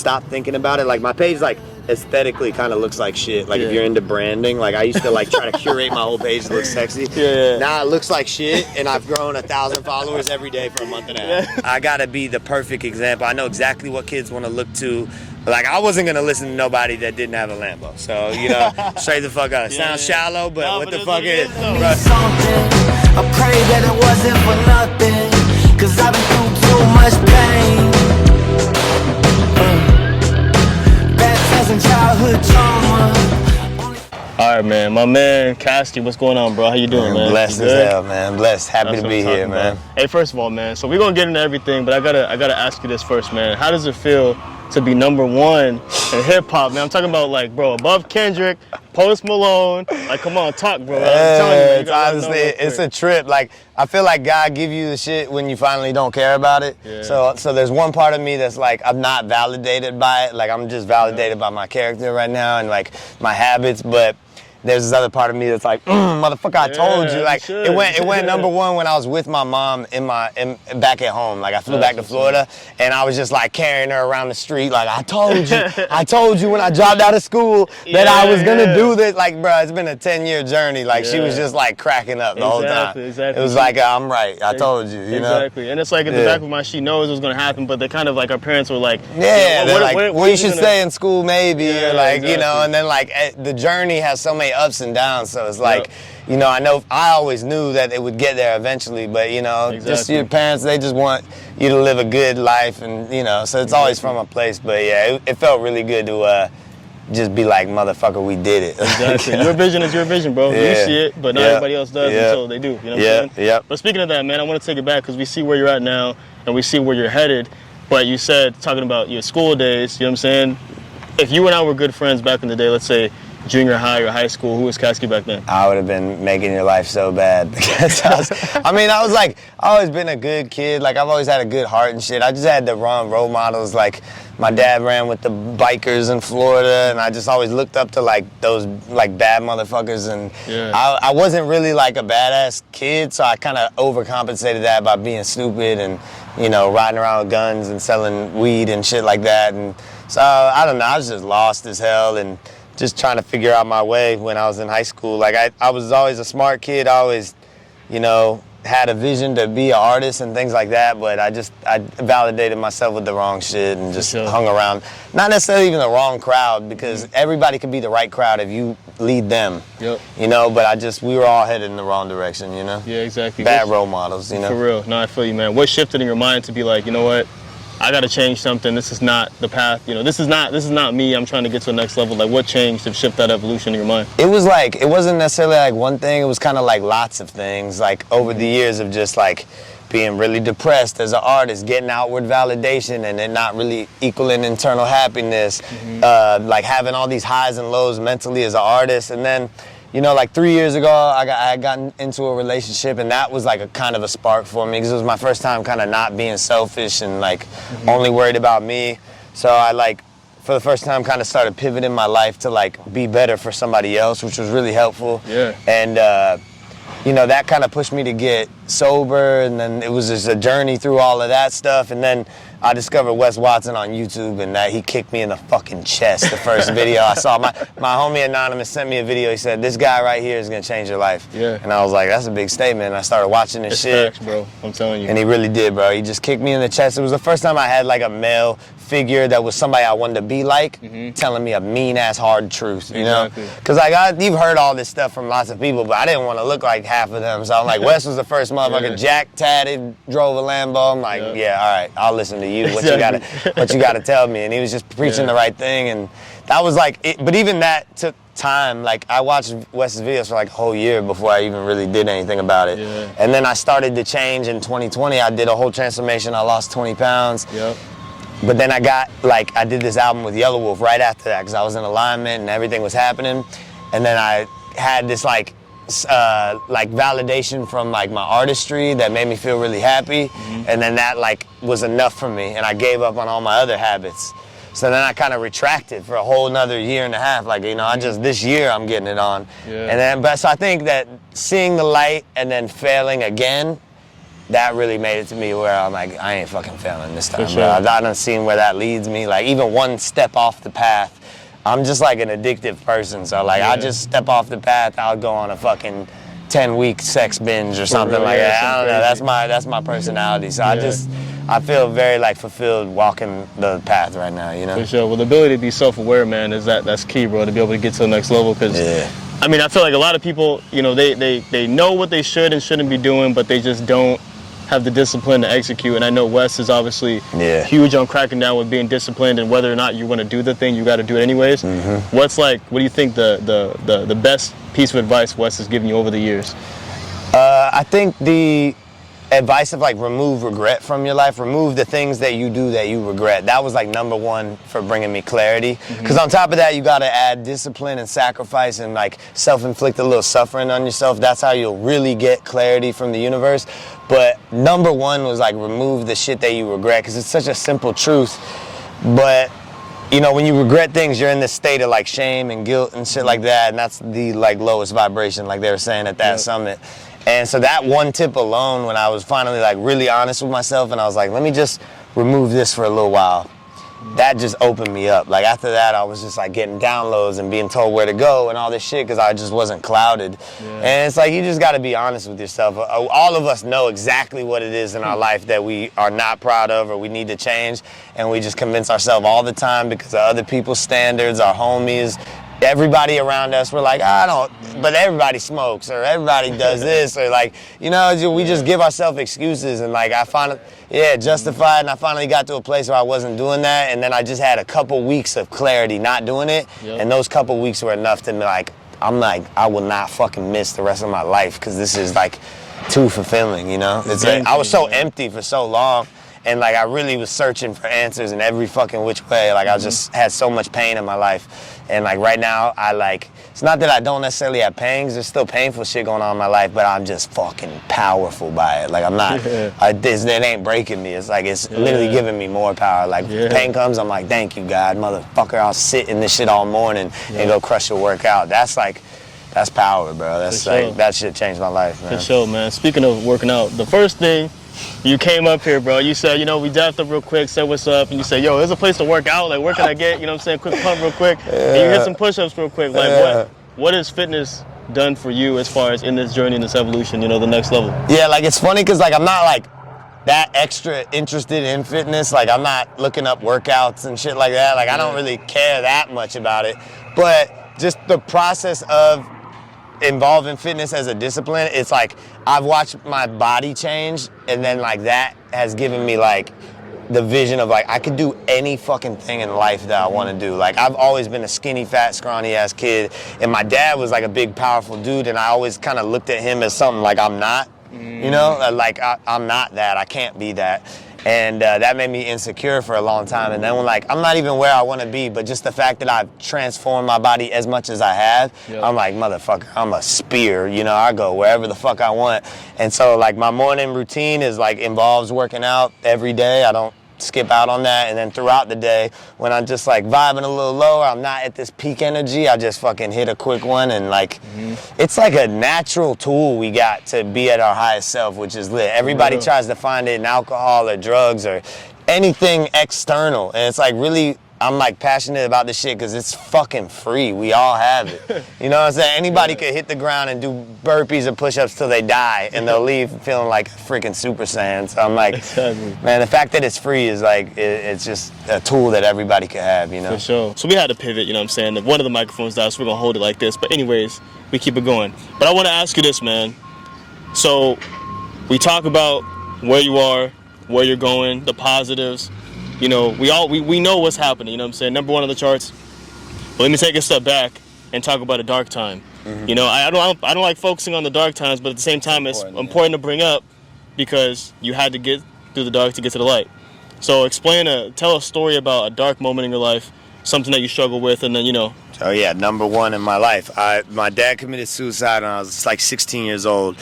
stop thinking about it. Like my page like aesthetically kind of looks like shit. Like if you're into branding, like I used to like try to curate my whole page to look sexy. Now it looks like shit, and I've grown 1,000 followers every day for a month and a half. I gotta be the perfect example. I know exactly what kids want to look to. Like I wasn't gonna listen to nobody that didn't have a Lambo. So you know, straight the fuck up. Sounds shallow, but what the fuck is? I pray that it wasn't for nothing, 'cause I've been through too much pain. Baptized childhood trauma. All right, man. My man, Caskey, what's going on, bro? How you doing, man? Blessed as hell, man. Blessed. Happy to be here, man. Hey, first of all, man, so we're going to get into everything, but I gotta ask you this first, man. How does it feel to be #1 in hip-hop, man? I'm talking about, like, bro, above Kendrick, Post Malone. Like, come on, talk, bro. I'm telling you, man, it's honestly, it's a trip. Like, I feel like God give you the shit when you finally don't care about it. So there's one part of me that's like, I'm not validated by it. Like, I'm just validated by my character right now and, like, my habits, but there's this other part of me that's like, motherfucker, I told you. Like it went #1 when I was with my mom back at home. Like I flew back to Florida, and I was just like carrying her around the street. Like I told you when I dropped out of school that I was gonna do this. Like, bro, it's been a 10-year journey. Like she was just like cracking up the whole time. It was like, I'm right. I told you. You know. Exactly. And it's like in the back of my mind, she knows it was gonna happen, but they kind of like our parents were like, well, you should stay in school maybe, or like you know. And then like the journey has so many ups and downs, so it's like, you know, I always knew that it would get there eventually, but you know, just your parents, they just want you to live a good life, and you know, so it's always from a place. But yeah, it felt really good to just be like, motherfucker, we did it. Exactly. Your vision is your vision, bro. You see it, but not everybody else does until they do. You know what I'm saying? But speaking of that, man, I want to take it back because we see where you're at now and we see where you're headed. But you said, talking about your school days, you know what I'm saying? If you and I were good friends back in the day, let's say junior high or high school, who was Caskey back then? I would have been making your life so bad because I always been a good kid. Like I've always had a good heart and shit. I just had the wrong role models. Like my dad ran with the bikers in Florida, and I just always looked up to like those like bad motherfuckers. And I wasn't really like a badass kid, so I kind of overcompensated that by being stupid and, you know, riding around with guns and selling weed and shit like that. And so I don't know. I was just lost as hell and just trying to figure out my way when I was in high school. Like I was always a smart kid. I always, you know, had a vision to be an artist and things like that, but I validated myself with the wrong shit and just hung around. Not necessarily even the wrong crowd, because everybody could be the right crowd if you lead them. You know, but we were all headed in the wrong direction, you know? Yeah, exactly. Bad role models, you know? For real. No, I feel you, man. What shifted in your mind to be like, you know what? I gotta change something. This is not the path. You know, this is not me. I'm trying to get to the next level. Like, what changed to shift that evolution in your mind? It was like, it wasn't necessarily like one thing. It was kind of like lots of things. Like over the years of just like being really depressed as an artist, getting outward validation and it not really equaling internal happiness. Like having all these highs and lows mentally as an artist, and then, you know, like 3 years ago, I had gotten into a relationship, and that was like a kind of a spark for me because it was my first time kind of not being selfish and like only worried about me. So I like, for the first time, kind of started pivoting my life to like be better for somebody else, which was really helpful. And you know, that kind of pushed me to get sober, and then it was just a journey through all of that stuff. And then I discovered Wes Watson on YouTube, and that he kicked me in the fucking chest. The first video I saw, my homie Anonymous sent me a video. He said, "This guy right here is gonna change your life." And I was like, that's a big statement. And I started watching this shit. Facts, bro. I'm telling you. And he really did, bro. He just kicked me in the chest. It was the first time I had like a male figure that was somebody I wanted to be like, telling me a mean-ass hard truth, you know? Because like you've heard all this stuff from lots of people, but I didn't want to look like half of them. So I'm like, Wes was the first motherfucker. Jack tatted, drove a Lambo. I'm like, yeah, all right, I'll listen to you. What you gotta tell me. And he was just preaching the right thing, and that was like it. But even that took time. Like I watched Wes's videos for like a whole year before I even really did anything about it. And then I started to change in 2020. I did a whole transformation. I lost 20 pounds. But then I did this album with Yellow Wolf right after that because I was in alignment and everything was happening. And then I had this like validation from like my artistry that made me feel really happy. And then that like was enough for me, and I gave up on all my other habits. So then I kind of retracted for a whole nother year and a half. Like, you know, this year I'm getting it on. And then, so I think that seeing the light and then failing again that really made it to me where I'm like, I ain't fucking failing this time, sure. bro. I've done seen where that leads me. Like, even one step off the path, I'm just like an addictive person. So, like, I just step off the path, I'll go on a fucking 10-week sex binge or something like that. I don't know. That's my personality. So I feel very like fulfilled walking the path right now, you know? For sure. Well, the ability to be self-aware, man, that's key, bro, to be able to get to the next level. Because, I mean, I feel like a lot of people, you know, they know what they should and shouldn't be doing, but they just don't have the discipline to execute. And I know Wes is obviously huge on cracking down with being disciplined, and whether or not you want to do the thing, you got to do it anyways. What do you think the best piece of advice Wes has given you over the years? I think the advice of like remove regret from your life, remove the things that you do that you regret. That was like number one for bringing me clarity. Because on top of that, you got to add discipline and sacrifice and like self-inflict a little suffering on yourself. That's how you'll really get clarity from the universe. But number one was like remove the shit that you regret, because it's such a simple truth. But you know, when you regret things, you're in this state of like shame and guilt and shit like that, and that's the like lowest vibration, like they were saying at that summit. And so that one tip alone, when I was finally like really honest with myself and I was like, let me just remove this for a little while, that just opened me up. Like after that, I was just like getting downloads and being told where to go and all this shit because I just wasn't clouded. And it's like, you just got to be honest with yourself. All of us know exactly what it is in our life that we are not proud of or we need to change, and we just convince ourselves all the time because of other people's standards, our homies, everybody around us. We're like, I don't, but everybody smokes or everybody does this, or like, you know, we just give ourselves excuses. And like I finally, justified, and I finally got to a place where I wasn't doing that, and then I just had a couple weeks of clarity not doing it, and those couple weeks were enough to be like, I'm like, I will not fucking miss the rest of my life because this is like too fulfilling, you know? It's like, I was so empty for so long. And like I really was searching for answers in every fucking which way. Like I just had so much pain in my life. And like right now, I like, it's not that I don't necessarily have pains. There's still painful shit going on in my life, but I'm just fucking powerful by it. Like I'm not, it ain't breaking me. It's like, it's literally giving me more power. Like pain comes, I'm like, thank you, God, motherfucker. I'll sit in this shit all morning and go crush your workout. That's like, that's power, bro. That's like, that shit changed my life, man. For sure, man. Speaking of working out, the first thing, you came up here, bro. You said, you know, we dapped up real quick, said what's up, and you said, yo, there's a place to work out. Like, where can I get, you know what I'm saying, quick pump real quick. And you hit some push-ups real quick. Like, what has fitness done for you as far as in this journey, in this evolution, you know, the next level? Yeah, like, it's funny because, like, I'm not, like, that extra interested in fitness. Like, I'm not looking up workouts and shit like that. Like, I don't really care that much about it. But just the process of involving fitness as a discipline, it's like I've watched my body change, and then like that has given me like the vision of like I could do any fucking thing in life that I want to do. Like I've always been a skinny, fat, scrawny ass kid, and my dad was like a big, powerful dude, and I always kind of looked at him as something like I'm not, you know, like I'm not that, I can't be that. And that made me insecure for a long time. And then when like, I'm not even where I want to be, but just the fact that I've transformed my body as much as I have, I'm like, motherfucker, I'm a spear, you know, I go wherever the fuck I want. And so like my morning routine is like involves working out every day. I don't skip out on that. And then throughout the day, when I'm just like vibing a little lower, I'm not at this peak energy, I just fucking hit a quick one. And like, it's like a natural tool we got to be at our highest self, which is lit. Everybody tries to find it in alcohol or drugs or anything external. And it's like really, I'm like passionate about this shit because it's fucking free. We all have it. You know what I'm saying? Anybody could hit the ground and do burpees or push-ups till they die, and they'll leave feeling like a freaking Super Saiyan. So I'm like, man, the fact that it's free is like, it's just a tool that everybody could have, you know? For sure. So we had to pivot, you know what I'm saying? One of the microphones died, so we're going to hold it like this. But anyways, we keep it going. But I want to ask you this, man. So we talk about where you are, where you're going, the positives. You know, we know what's happening, you know what I'm saying? Number one on the charts. But let me take a step back and talk about a dark time. You know, I don't like focusing on the dark times, but at the same time, it's important to bring up because you had to get through the dark to get to the light. So tell a story about a dark moment in your life, something that you struggle with, and then, you know. Oh yeah, number one in my life. My dad committed suicide when I was like 16 years old.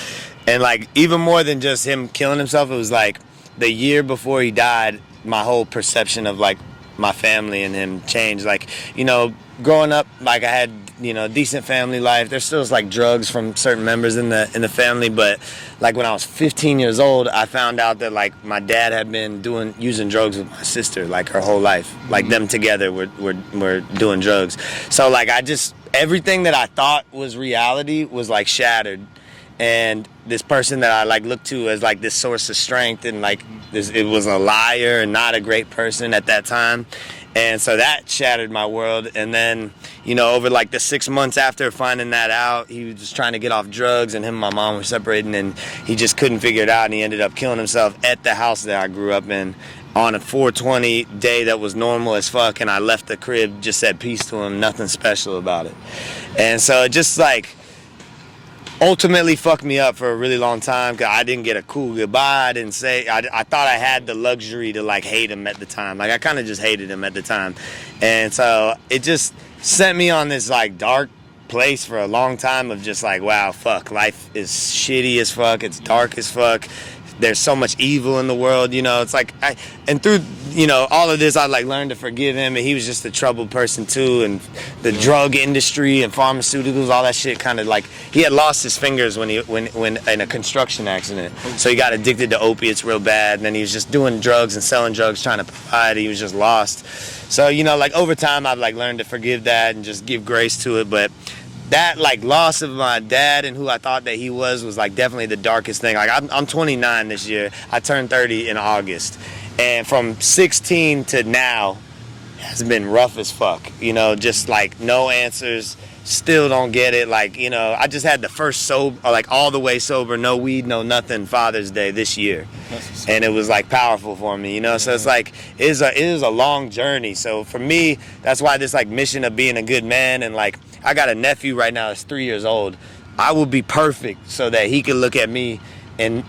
And like, even more than just him killing himself, it was like the year before he died, my whole perception of like my family and him changed. Like, you know, growing up, like I had, you know, decent family life. There's still like drugs from certain members in the family, but like when I was 15 years old, I found out that like my dad had been using drugs with my sister like her whole life. Like them together were doing drugs. So like everything that I thought was reality was like shattered. And this person that I like looked to as like this source of strength and like it was a liar and not a great person at that time. And so that shattered my world. And then, you know, over like the 6 months after finding that out, he was just trying to get off drugs, and him and my mom were separating, and he just couldn't figure it out, and he ended up killing himself at the house that I grew up in on a 420 day that was normal as fuck. And I left the crib, just said peace to him, nothing special about it. And so it just like ultimately fucked me up for a really long time, because I didn't get a cool goodbye. I thought I had the luxury to like hate him at the time. Like I kind of just hated him at the time. And so it just sent me on this like dark place for a long time of just like, wow, fuck, life is shitty as fuck, it's dark as fuck. There's so much evil in the world, you know. It's like, and through, you know, all of this, I like learned to forgive him, and he was just a troubled person too. And the drug industry and pharmaceuticals, all that shit, kind of like he had lost his fingers when in a construction accident. So he got addicted to opiates real bad, and then he was just doing drugs and selling drugs, trying to provide. He was just lost. So, you know, like over time, I've like learned to forgive that and just give grace to it. But that like loss of my dad and who I thought that he was like definitely the darkest thing. Like I'm 29 this year. I turned 30 in August, and from 16 to now has been rough as fuck. You know, just like no answers. Still don't get it. Like, you know, I just had the first sober, like all the way sober, no weed, no nothing, Father's Day this year, and it was like powerful for me. You know, so it's like it is a long journey. So for me, that's why this like mission of being a good man, and like I got a nephew right now that's 3 years old. I will be perfect so that he can look at me and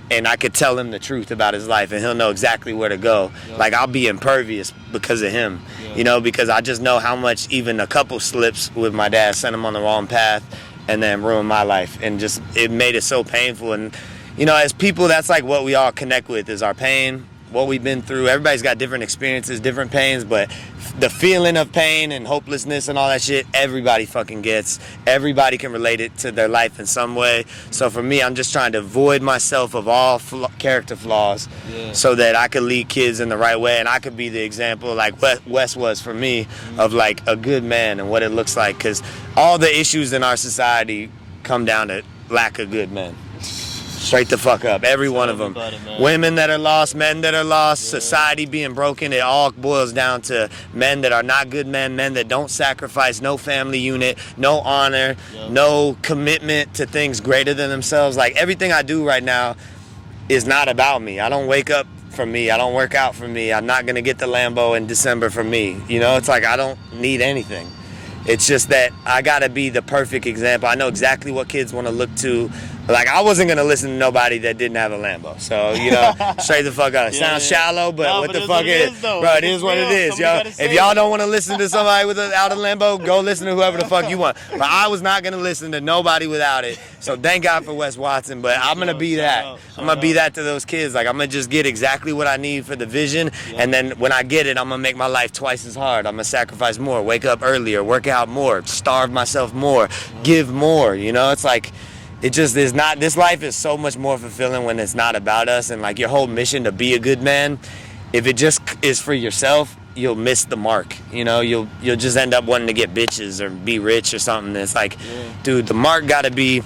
I could tell him the truth about his life, and he'll know exactly where to go. Yep. Like I'll be impervious because of him, you know, because I just know how much even a couple slips with my dad sent him on the wrong path and then ruined my life, and just it made it so painful. And you know, as people, that's like what we all connect with is our pain, what we've been through. Everybody's got different experiences, different pains, but the feeling of pain and hopelessness and all that shit, everybody fucking gets. Everybody can relate it to their life in some way. So for me, I'm just trying to void myself of all character flaws, so that I could lead kids in the right way, and I could be the example like Wes was for me of like a good man and what it looks like, because all the issues in our society come down to lack of good men. Straight the fuck up, every one of them. Women that are lost, men that are lost, society being broken, it all boils down to men that are not good men that don't sacrifice, no family unit, no honor, no commitment to things greater than themselves. Like everything I do right now is not about me. I don't wake up for me, I don't work out for me, I'm not gonna get the Lambo in December for me. You know, it's like I don't need anything. It's just that I gotta be the perfect example. I know exactly what kids wanna look to. Like, I wasn't going to listen to nobody that didn't have a Lambo. So, you know, straight the fuck up. It sounds shallow, but what the fuck it is? Bro, it is what it is, yo. If y'all don't want to listen to somebody without a Lambo, go listen to whoever the fuck you want. But I was not going to listen to nobody without it. So thank God for Wes Watson. But I'm going to be that. I'm going to be that to those kids. Like, I'm going to just get exactly what I need for the vision. And then when I get it, I'm going to make my life twice as hard. I'm going to sacrifice more, wake up earlier, work out more, starve myself more, give more. You know, it's like, it just is not, this life is so much more fulfilling when it's not about us. And like your whole mission to be a good man, if it just is for yourself, you'll miss the mark. You know, you'll just end up wanting to get bitches or be rich or something. It's like, dude, the mark gotta be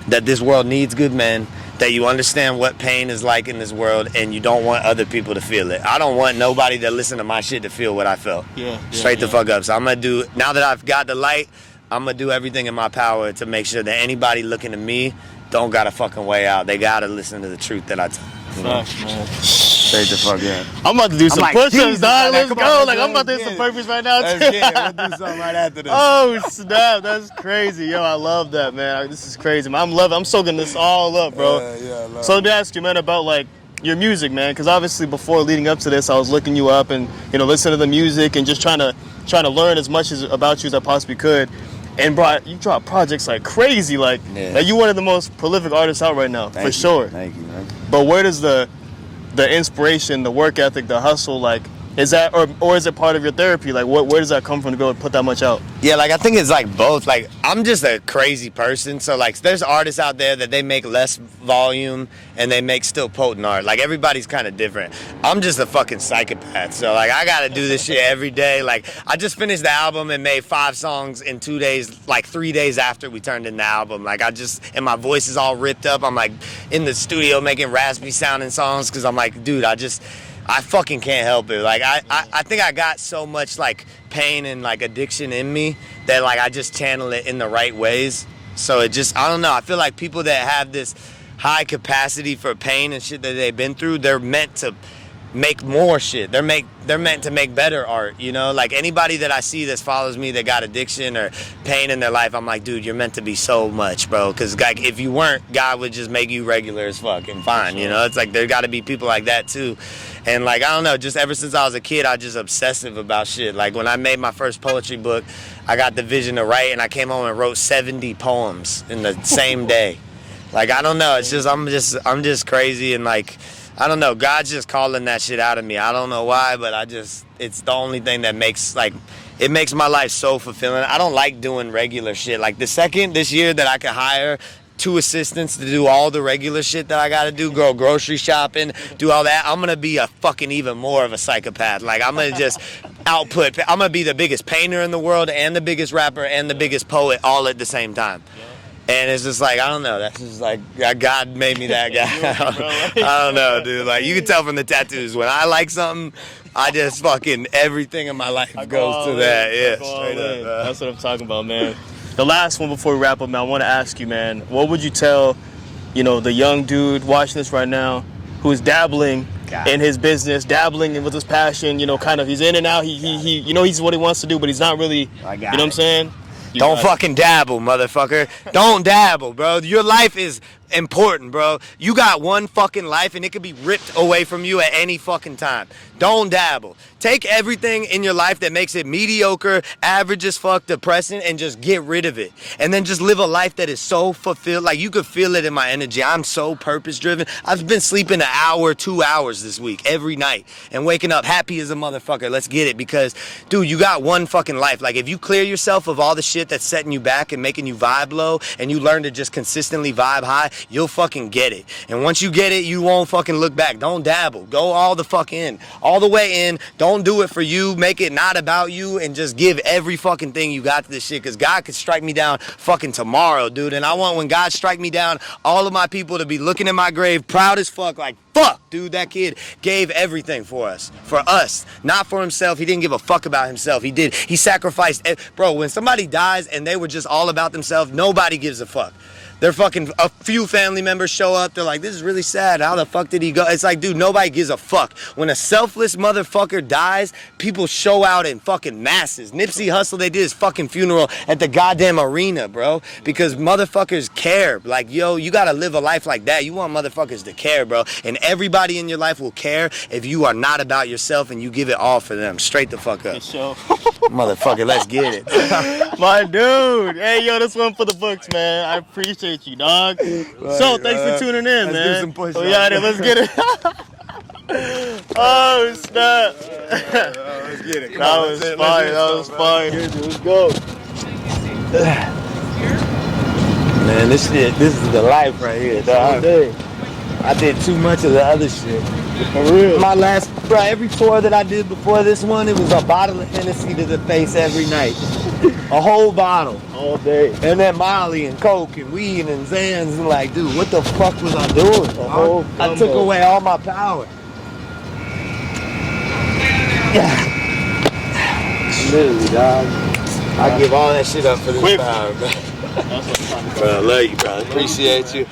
that this world needs good men, that you understand what pain is like in this world, and you don't want other people to feel it. I don't want nobody that listen to my shit to feel what I felt. Straight the fuck up. So I'm gonna do, now that I've got the light, I'm going to do everything in my power to make sure that anybody looking at me don't got a fucking way out. They got to listen to the truth that I tell. Facts, man. Straight the fuck in. I'm about to do some like, push-ups, dog. Let's go. On, like, I'm about to hit some burpees right now. Let's get it. We'll do something right after this. Oh, snap. That's crazy. Yo, I love that, man. This is crazy, man. I'm soaking this all up, bro. So let me ask you, man, about, like, your music, man, because obviously before leading up to this, I was looking you up and, you know, listening to the music and just trying to learn as much about you as I possibly could. And bro, you drop projects like crazy, like you're one of the most prolific artists out right now, for sure. Thank you, man. But where does the inspiration, the work ethic, the hustle, like Is that, or is it part of your therapy? Like, where does that come from to be able to put that much out? Yeah, like I think it's like both. Like I'm just a crazy person, so like there's artists out there that they make less volume and they make still potent art. Like everybody's kind of different. I'm just a fucking psychopath, so like I gotta do this shit every day. Like I just finished the album and made 5 songs in 2 days, like 3 days after we turned in the album. Like and my voice is all ripped up. I'm like in the studio making raspy sounding songs because I'm like, dude, I fucking can't help it. Like I think I got so much like pain and like addiction in me that like I just channel it in the right ways. So it just, I don't know. I feel like people that have this high capacity for pain and shit that they've been through, they're meant to make more shit. They're meant to make better art, you know? Like anybody that I see that follows me that got addiction or pain in their life, I'm like, dude, you're meant to be so much, bro. Because like if you weren't, God would just make you regular as fuck and fine, you know? It's like there got to be people like that too. And like, I don't know, just ever since I was a kid, I was just obsessive about shit. Like when I made my first poetry book, I got the vision to write and I came home and wrote 70 poems in the same day. Like, I don't know, it's just, I'm just crazy and like, I don't know, God's just calling that shit out of me. I don't know why, but it's the only thing that makes, like, it makes my life so fulfilling. I don't like doing regular shit. Like, the second this year that I could hire 2 assistants to do all the regular shit that I gotta do, go grocery shopping, do all that, I'm gonna be a fucking even more of a psychopath. Like, I'm gonna just I'm gonna be the biggest painter in the world and the biggest rapper and the biggest poet all at the same time. And it's just like, I don't know, that's just like, God made me that guy. I don't know, dude. Like, you can tell from the tattoos, when I like something, I just fucking, everything in my life goes to that. Yeah, straight up. That's what I'm talking about, man. The last one before we wrap up, man, I want to ask you, man, what would you tell, you know, the young dude watching this right now who's dabbling in his business, dabbling with his passion, you know, kind of, he's in and out, he you know, he's what he wants to do, but he's not really, you know what I'm saying? Don't fucking dabble, motherfucker. Don't dabble, bro. Your life is important, bro. You got one fucking life and it could be ripped away from you at any fucking time. Don't dabble. Take everything in your life that makes it mediocre, average as fuck, depressing, and just get rid of it. And then just live a life that is so fulfilled. Like, you could feel it in my energy. I'm so purpose driven. I've been sleeping an hour, 2 hours this week, every night, and waking up happy as a motherfucker. Let's get it, because, dude, you got one fucking life. Like, if you clear yourself of all the shit that's setting you back and making you vibe low, and you learn to just consistently vibe high, you'll fucking get it. And once you get it, you won't fucking look back. Don't dabble. Go all the fuck in. All the way in. Don't do it for you. Make it not about you, and just give every fucking thing you got to this shit, because God could strike me down fucking tomorrow, dude. And I want, when God strike me down, all of my people to be looking in my grave proud as fuck, like, fuck, dude, that kid gave everything for us, not for himself. He didn't give a fuck about himself. He sacrificed. Bro, when somebody dies and they were just all about themselves, nobody gives a fuck. They're fucking, a few family members show up, they're like, this is really sad, how the fuck did he go? It's like, dude, nobody gives a fuck. When a selfless motherfucker dies, people show out in fucking masses. Nipsey Hussle, they did his fucking funeral at the goddamn arena, bro, because motherfuckers care. Like, yo, you gotta live a life like that. You want motherfuckers to care, bro, and everybody in your life will care if you are not about yourself and you give it all for them. Straight the fuck up. Motherfucker, let's get it. My dude. Hey, yo, this one for the books, man. I appreciate you, dog. So, thanks for tuning in, man. Let's do some push-ups. Let's get it. Oh, snap. Let's get it. That was fire. That was fire. Let's go. Man, this is the life right here, dog. I did too much of the other shit. For real. My last, bro, every tour that I did before this one, it was a bottle of Hennessy to the face every night. A whole bottle. All day. And then Molly and Coke and weed and Zans, and like, dude, what the fuck was I doing? I took away all my power. Yeah. Literally, dog. I give all that shit up for this power, bro. Bro, I love you, bro. Appreciate you.